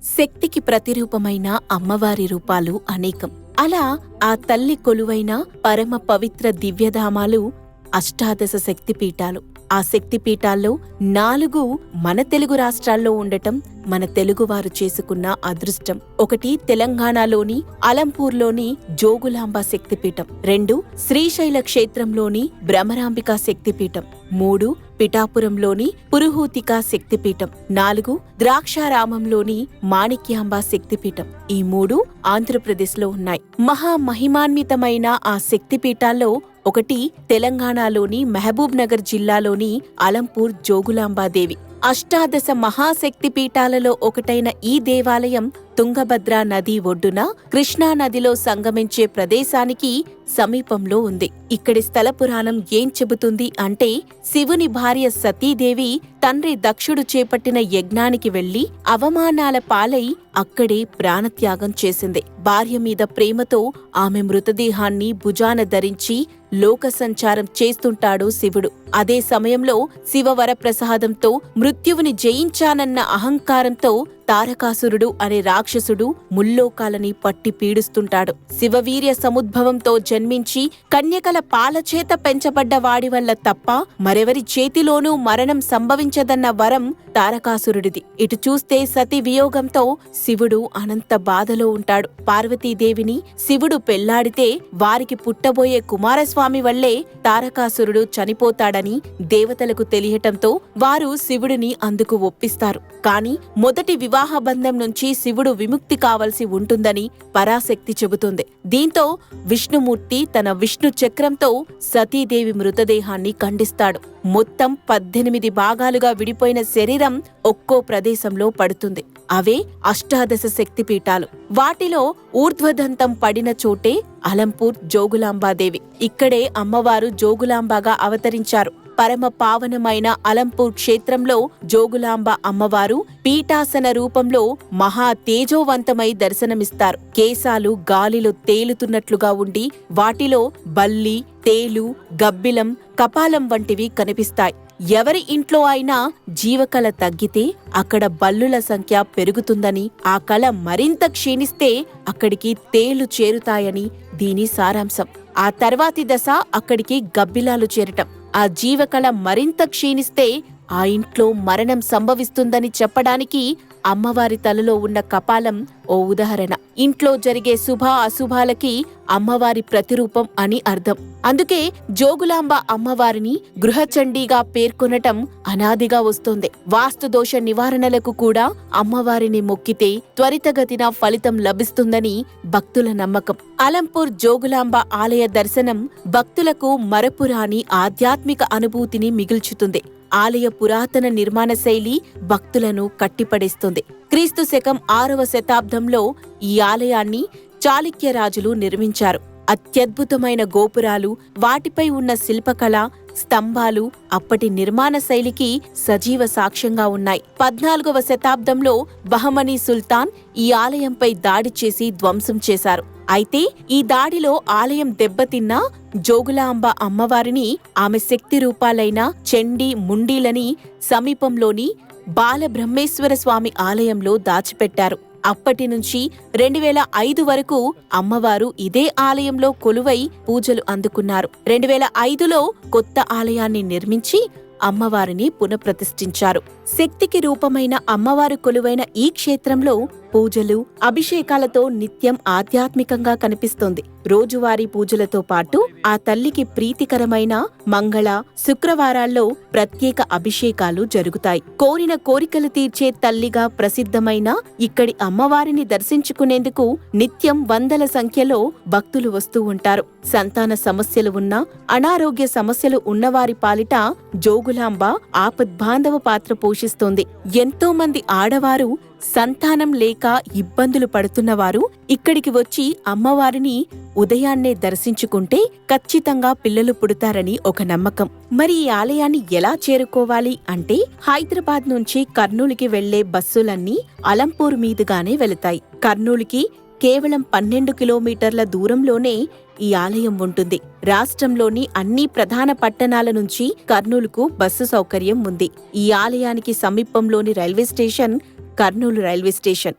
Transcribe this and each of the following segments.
శక్తికి ప్రతిరూపమైన అమ్మవారి రూపాలు అనేకం. అలా ఆ తల్లి కొలువైన పరమ పవిత్ర దివ్యధామాలు అష్టాదశ శక్తిపీఠాలు. ఆ శక్తిపీఠాల్లో 4 మన తెలుగు రాష్ట్రాల్లో ఉండటం మన తెలుగువారు చేసుకున్న అదృష్టం. ఒకటి తెలంగాణలోని అలంపూర్లోని జోగులాంబ శక్తిపీఠం, 2 శ్రీశైల క్షేత్రంలోని భ్రమరాంబికా శక్తిపీఠం, 3 పిఠాపురంలోని పురుహూతికా శక్తిపీఠం, 4 ద్రాక్షారామంలోని మాణిక్యాంబ శక్తిపీఠం. ఈ 3 ఆంధ్రప్రదేశ్లో ఉన్నాయి. మహామహిమాన్వితమైన ఆ శక్తిపీఠాల్లో ఒకటి తెలంగాణలోని మహబూబ్ నగర్ జిల్లాలోని అలంపూర్ జోగులాంబాదేవి. అష్టాదశ మహాశక్తిపీఠాలలో ఒకటైన ఈ దేవాలయం తుంగభద్రా నది ఒడ్డున కృష్ణానదిలో సంగమించే ప్రదేశానికి సమీపంలో ఉంది. ఇక్కడి స్థల పురాణం ఏం చెబుతుంది అంటే, శివుని భార్య సతీదేవి తండ్రి దక్షుడు చేపట్టిన యజ్ఞానికి వెళ్లి అవమానాల పాలై అక్కడే ప్రాణత్యాగం చేసింది. భార్య మీద ప్రేమతో ఆమె మృతదేహాన్ని భుజాన ధరించి లోక సంచారం చేస్తుంటాడు శివుడు. అదే సమయంలో శివవరప్రసాదంతో మృత్యువుని జయించానన్న అహంకారంతో తారకాసురుడు అనే రాక్షసుడు ముల్లోకాలని పట్టి పీడిస్తుంటాడు. శివవీర్య సముద్భవంతో జన్మించి కన్యకల పాలచేత పెంచబడ్డ వాడి వల్ల తప్ప మరెవరి చేతిలోనూ మరణం సంభవించదన్న వరం తారకాసురుడిది. ఇటు చూస్తే సతి వియోగంతో శివుడు అనంత బాధలో ఉంటాడు. పార్వతీదేవిని శివుడు పెళ్లాడితే వారికి పుట్టబోయే కుమారస్వామి వల్లే తారకాసురుడు చనిపోతాడని దేవతలకు తెలియటంతో వారు శివుడిని అందుకు ఒప్పిస్తారు. కాని మొదటి వివాహబంధం నుంచి శివుడు విముక్తి కావలసి ఉంటుందని పరాశక్తి చెబుతుంది. దీంతో విష్ణుమూర్తి తన విష్ణు చక్రంతో సతీదేవి మృతదేహాన్ని ఖండిస్తాడు. మొత్తం 18 భాగాలుగా విడిపోయిన శరీరం ఒక్కో ప్రదేశంలో పడుతుంది. అవే అష్టాదశ శక్తిపీఠాలు. వాటిలో ఊర్ధ్వదంతం పడిన చోటే అలంపూర్ జోగులాంబాదేవి. ఇక్కడే అమ్మవారు జోగులాంబగా అవతరించారు. పరమ పావనమైన అలంపూర్ క్షేత్రంలో జోగులాంబ అమ్మవారు పీఠాసన రూపంలో మహా తేజోవంతమై దర్శనమిస్తారు. కేశాలు గాలిలో తేలుతున్నట్లుగా ఉండి వాటిలో బల్లి, తేలు, గబ్బిలం, కపాలం వంటివి కనిపిస్తాయి. ఎవరి ఇంట్లో అయినా జీవకళ తగ్గితే అక్కడ బల్లుల సంఖ్య పెరుగుతుందని, ఆ కళ మరింత క్షీణిస్తే అక్కడికి తేలు చేరుతాయని దీని సారాంశం. ఆ తర్వాతి దశ అక్కడికి గబ్బిలాలు చేరటం. ఆ జీవకళ మరింత క్షీణిస్తే ఆ ఇంట్లో మరణం సంభవిస్తుందని చెప్పడానికి అమ్మవారి తలలో ఉన్న కపాలం ఓ ఉదాహరణ. ఇంట్లో జరిగే శుభ అశుభాలకి అమ్మవారి ప్రతిరూపం అని అర్థం. అందుకే జోగులాంబ అమ్మవారిని గృహచండీగా పేర్కొనటం అనాదిగా వస్తోంది. వాస్తుదోష నివారణలకు కూడా అమ్మవారిని మొక్కితే త్వరితగతిన ఫలితం లభిస్తుందని భక్తుల నమ్మకం. అలంపూర్ జోగులాంబ ఆలయ దర్శనం భక్తులకు మరపురాని ఆధ్యాత్మిక అనుభూతిని మిగుల్చుతుంది. ఆలయ పురాతన నిర్మాణ శైలి భక్తులను కట్టిపడేస్తుంది. క్రీస్తు శకం 6వ శతాబ్దంలో ఈ ఆలయాన్ని చాళుక్య రాజులు నిర్మించారు. అత్యద్భుతమైన గోపురాలు, వాటిపై ఉన్న శిల్పకళ, స్తంభాలు అప్పటి నిర్మాణ శైలికి సజీవ సాక్ష్యంగా ఉన్నాయి. 14వ శతాబ్దంలో బహమనీ సుల్తాన్ ఈ ఆలయంపై దాడి చేసి ధ్వంసం చేశారు. అయితే ఈ దాడిలో ఆలయం దెబ్బతిన్నా జోగులాంబ అమ్మవారిని, ఆమె శక్తి రూపాలైన చండీ, ముండీలని సమీపంలోని బాలబ్రహ్మేశ్వర స్వామి ఆలయంలో దాచిపెట్టారు. అప్పటి నుంచి 2005 వరకు అమ్మవారు ఇదే ఆలయంలో కొలువై పూజలు అందుకున్నారు. 2005లో కొత్త ఆలయాన్ని నిర్మించి అమ్మవారిని పునఃప్రతిష్ఠించారు. శక్తికి రూపమైన అమ్మవారు కొలువైన ఈ క్షేత్రంలో పూజలు, అభిషేకాలతో నిత్యం ఆధ్యాత్మికంగా కనిపిస్తోంది. రోజువారీ పూజలతో పాటు ఆ తల్లికి ప్రీతికరమైన మంగళ, శుక్రవారాల్లో ప్రత్యేక అభిషేకాలు జరుగుతాయి. కోరిన కోరికలు తీర్చే తల్లిగా ప్రసిద్ధమైన ఇక్కడి అమ్మవారిని దర్శించుకునేందుకు నిత్యం వందల సంఖ్యలో భక్తులు వస్తూ ఉంటారు. సంతాన సమస్యలు ఉన్నా, అనారోగ్య సమస్యలు ఉన్నవారి పాలిట జోగులాంబ ఆపద్బాంధవ పాత్ర పోషిస్తోంది. ఎంతో మంది ఆడవారు సంతానం లేక ఇబ్బందులు పడుతున్నవారు ఇక్కడికి వచ్చి అమ్మవారిని ఉదయాన్నే దర్శించుకుంటే ఖచ్చితంగా పిల్లలు పుడతారని ఒక నమ్మకం. మరి ఈ ఆలయాన్ని ఎలా చేరుకోవాలి అంటే, హైదరాబాద్ నుంచి కర్నూలుకి వెళ్లే బస్సులన్నీ అలంపూర్ మీదుగానే వెళతాయి. కర్నూలుకి కేవలం 12 కిలోమీటర్ల దూరంలోనే ఈ ఆలయం ఉంటుంది. రాష్ట్రంలోని అన్ని ప్రధాన పట్టణాల నుంచి కర్నూలుకు బస్సు సౌకర్యం ఉంది. ఈ ఆలయానికి సమీపంలోని railway station Kurnool railway station.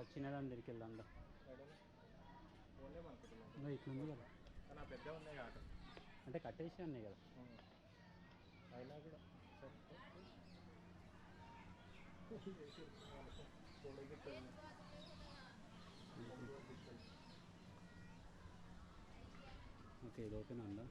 చిన్నదాన్ని తిరిగి వెళ్దాంలో ఇట్లుంది కదా పెద్ద ఉన్నాయి ఆట అంటే కట్టేసి ఉన్నాయి కదా అయినా కూడా ఓకే ఇది ఓకేనా ఉందా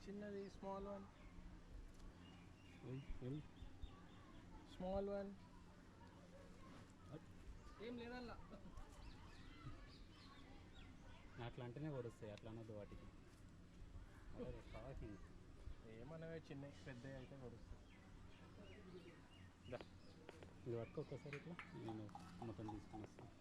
చిన్నది స్మాల్ వన్ స్మాల్ వన్ ఏం లేదల్లా అట్లా అంటేనే కొడుస్తాయి అట్లా అనొద్దు వాటికి షాకింగ్ ఏమన్నవే చిన్నవి పెద్ద అయితే కొడుస్తాయి ఇది పట్టుకో ఒక్కసారి ఇట్లా నేను మొత్తం తీసుకొని వస్తాను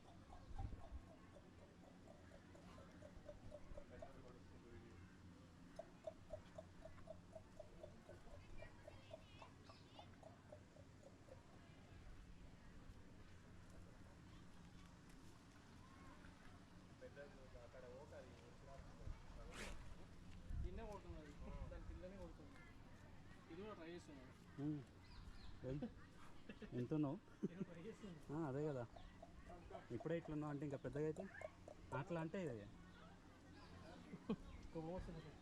అక్కడ ఓకే అది నిన్నే కొడుతుంది దాని పిల్లనే కొడుతుంది ఇది కూడా ట్రై చేస్తున్నాడు ఎంత ఉన్నావు ట్రై చేస్తుంది అదే కదా ఇప్పుడే ఇట్లున్నావు అంటే ఇంకా పెద్దగా అయితే అట్లా అంటే కొమ్మ వస్తుంది